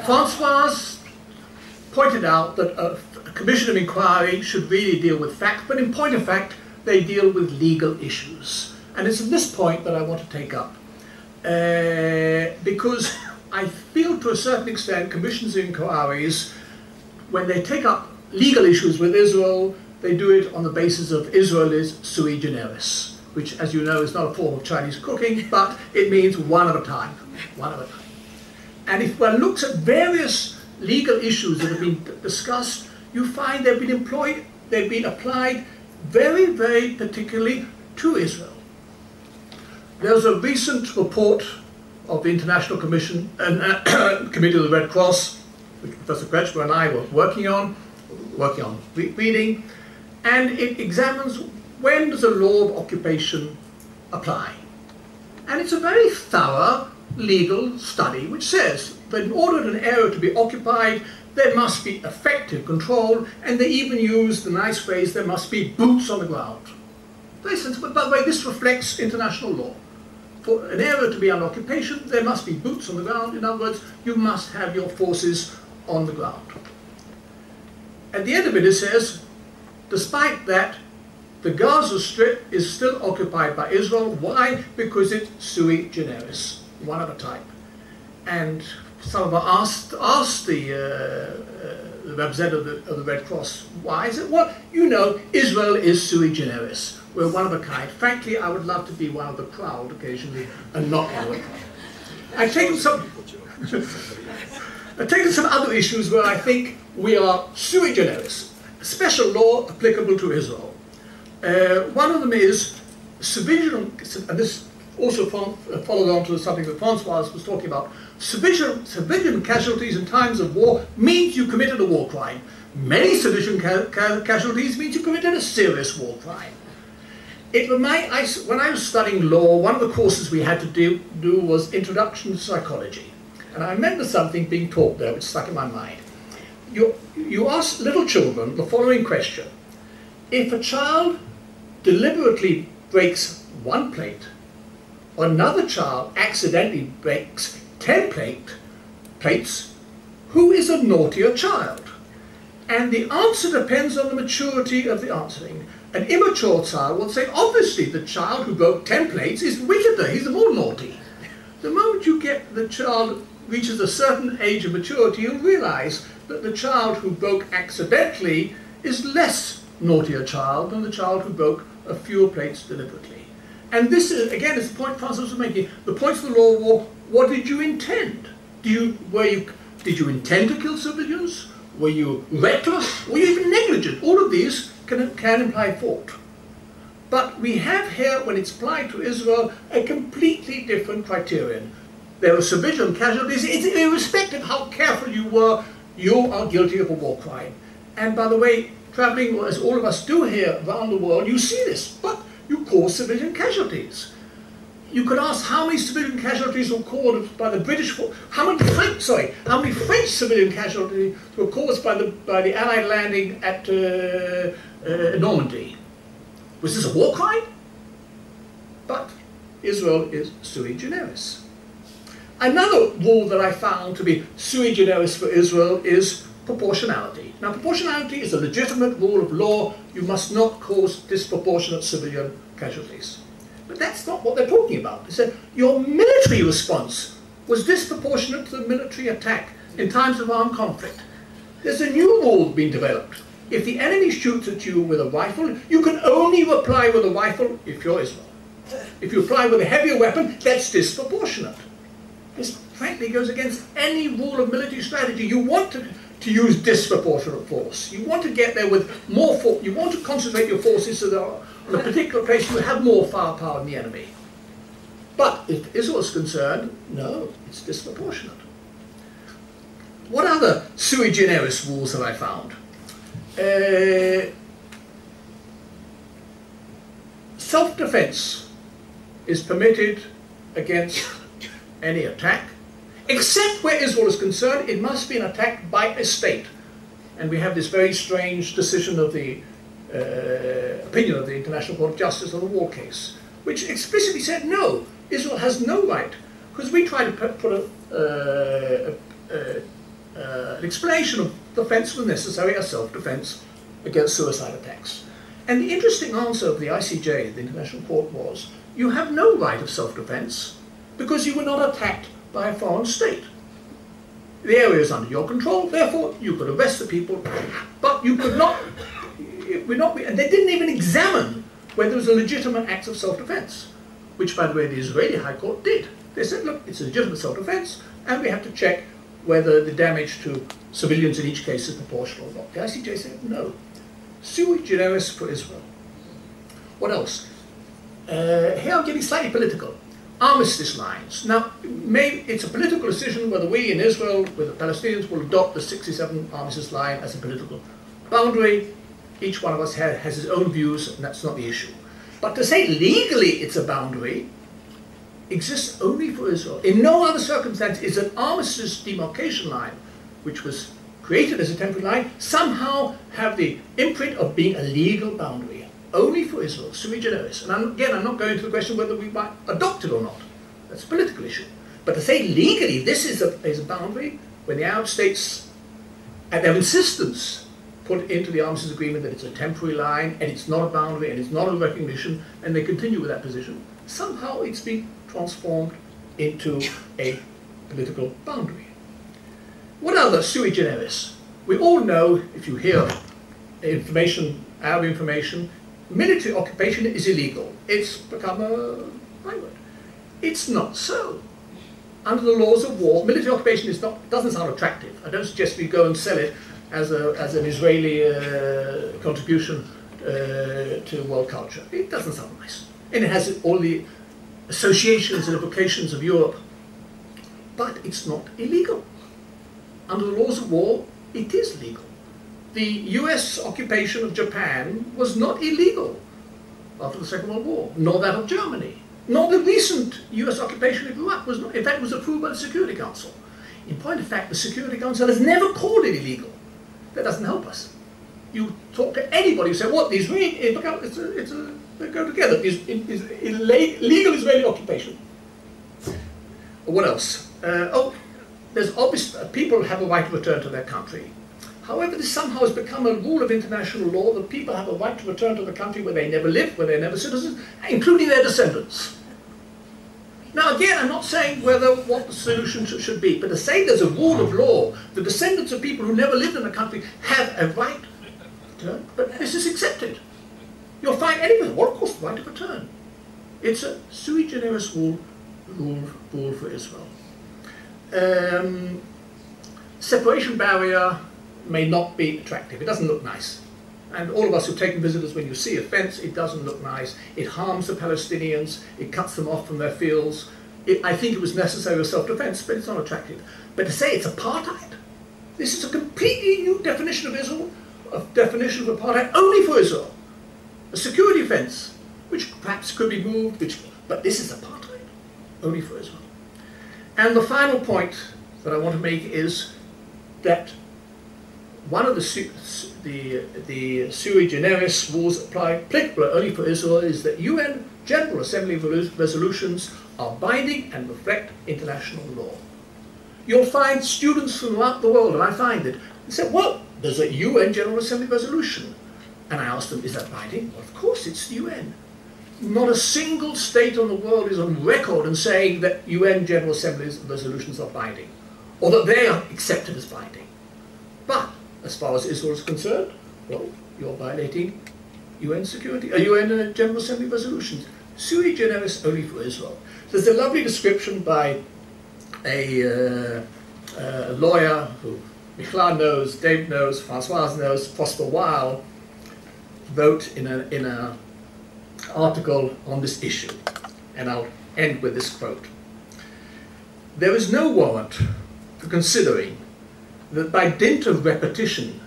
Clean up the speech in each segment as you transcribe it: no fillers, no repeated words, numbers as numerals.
Francois pointed out that a commission of inquiry should really deal with fact, but in point of fact, they deal with legal issues. And it's at this point that I want to take up. Because I feel to a certain extent commissions of inquiries, when they take up legal issues with Israel, they do it on the basis of Israel is sui generis, which, as you know, is not a form of Chinese cooking, but it means one at a time, one at a time. And if one looks at various legal issues that have been discussed, you find they've been applied very, very particularly to Israel. There's a recent report of the International Commission and Committee of the Red Cross, which Professor Kretschmer and I were working on reading, and it examines when does a law of occupation apply. And it's a very thorough legal study which says that in order for an area to be occupied, there must be effective control, and they even use the nice phrase, there must be boots on the ground. Very sensible, but by the way, this reflects international law. For an area to be under occupation, there must be boots on the ground. In other words, you must have your forces on the ground. At the end of it, it says, despite that, the Gaza Strip is still occupied by Israel. Why? Because it's sui generis, one at a time. And some of us asked the representative of the Red Cross, why is it? Well, you know, Israel is sui generis. We're one of a kind. Frankly, I would love to be one of the crowd occasionally and not one of the crowd. I've taken some other issues where I think we are sui generis, special law applicable to Israel. One of them is civilian, and this also follows on to something that Francois was talking about. Civilian casualties in times of war means you committed a war crime. Many civilian casualties means you committed a serious war crime. When I was studying law, one of the courses we had to do was Introduction to Psychology. And I remember something being taught there which stuck in my mind. You ask little children the following question. If a child deliberately breaks one plate, or another child accidentally breaks 10 plates, who is a naughtier child? And the answer depends on the maturity of the answering. An immature child will say, obviously the child who broke 10 plates is wickeder, he's the more naughty. The moment you get the child reaches a certain age of maturity, you'll realize that the child who broke accidentally is less naughtier child than the child who broke a fewer plates deliberately. And this, again, is the point Francois was making. The points of the law of war, what did you intend? Did you intend to kill civilians? Were you reckless? Were you even negligent? All of these can imply fault. But we have here, when it's applied to Israel, a completely different criterion. There are civilian casualties. It's irrespective of how careful you were, you are guilty of a war crime. And by the way, traveling, as all of us do here around the world, you see this, but you cause civilian casualties. You could ask how many civilian casualties were caused by the British, how many French civilian casualties were caused by the Allied landing at Normandy. Was this a war crime? But Israel is sui generis. Another rule that I found to be sui generis for Israel is proportionality. Now, proportionality is a legitimate rule of law. You must not cause disproportionate civilian casualties. But that's not what they're talking about. They said your military response was disproportionate to the military attack in times of armed conflict. There's a new rule being developed. If the enemy shoots at you with a rifle, you can only reply with a rifle if you're Israel. If you reply with a heavier weapon, that's disproportionate. This frankly goes against any rule of military strategy. You want to use disproportionate force. You want to get there with more force. You want to concentrate your forces so that on a particular place you have more firepower than the enemy. But if Israel is concerned, no, it's disproportionate. What other sui generis rules have I found? Self-defense is permitted against any attack, except where Israel is concerned, it must be an attack by a state. And we have this very strange decision of the opinion of the International Court of Justice on the war case, which explicitly said, no, Israel has no right. because we try to put an explanation of defense when necessary as self-defense against suicide attacks. And the interesting answer of the ICJ, the International Court, was, you have no right of self-defense because you were not attacked by a foreign state. The area is under your control, therefore you could arrest the people, but you could not, and they didn't even examine whether it was a legitimate act of self-defense, which, by the way, the Israeli High Court did. They said, look, it's a legitimate self-defense, and we have to check whether the damage to civilians in each case is proportional or not. The ICJ said, no. Sui generis for Israel. What else? Here I'm getting slightly political. Armistice lines. Now, it's a political decision whether we in Israel, with the Palestinians, will adopt the 67 armistice line as a political boundary. Each one of us has his own views, and that's not the issue. But to say legally it's a boundary exists only for Israel. In no other circumstance is an armistice demarcation line, which was created as a temporary line, somehow have the imprint of being a legal boundary. Only for Israel, sui generis. And again, I'm not going to the question whether we might adopt it or not. That's a political issue. But to say legally this is a boundary, when the Arab states, at their insistence, put into the armistice agreement that it's a temporary line, and it's not a boundary, and it's not a recognition, and they continue with that position, somehow it's been transformed into a political boundary. What other sui generis? We all know, if you hear information, Arab information, military occupation is illegal. It's become a byword. It's not so. Under the laws of war, military occupation doesn't sound attractive. I don't suggest we go and sell it as an Israeli contribution to world culture. It doesn't sound nice. And it has all the associations and implications of Europe. But it's not illegal. Under the laws of war, it is legal. The US occupation of Japan was not illegal after the Second World War, nor that of Germany, nor the recent US occupation of Iraq was not. In fact, it was approved by the Security Council. In point of fact, the Security Council has never called it illegal. That doesn't help us. You talk to anybody who say, "What these they go together." Legal Israeli occupation. What else? There's obvious people have a right to return to their country. However, this somehow has become a rule of international law that people have a right to return to the country where they never lived, where they're never citizens, including their descendants. Now again, I'm not saying what the solution should be, but to say there's a rule of law, the descendants of people who never lived in the country have a right to return, but this is accepted. You'll find anywhere, well, of course, the right to return. It's a sui generis rule for Israel. Separation barrier may not be attractive. It doesn't look nice. And all of us who've taken visitors, when you see a fence, it doesn't look nice. It harms the Palestinians. It cuts them off from their fields. I think it was necessary for self-defense, but it's not attractive. But to say it's apartheid, this is a completely new definition of Israel, a definition of apartheid only for Israel. A security fence, which perhaps could be moved, but this is apartheid only for Israel. And the final point that I want to make is that one of the sui generis rules applicable only for Israel is that UN General Assembly resolutions are binding and reflect international law. You'll find students throughout the world, and I find it, they say, well, there's a UN General Assembly resolution. And I ask them, is that binding? Well, of course, it's the UN. Not a single state on the world is on record in saying that UN General Assembly resolutions are binding, or that they are accepted as binding. But as far as Israel is concerned, well, you're violating UN General Assembly resolutions. Sui generis only for Israel. There's a lovely description by a lawyer who Michla knows, Dave knows, Francoise knows, Prosper Weil wrote in an article on this issue. And I'll end with this quote. There is no warrant for considering that by dint of repetition,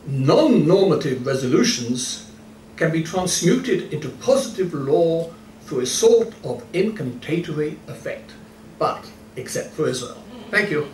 non-normative resolutions can be transmuted into positive law through a sort of incantatory effect, but except for Israel. Thank you.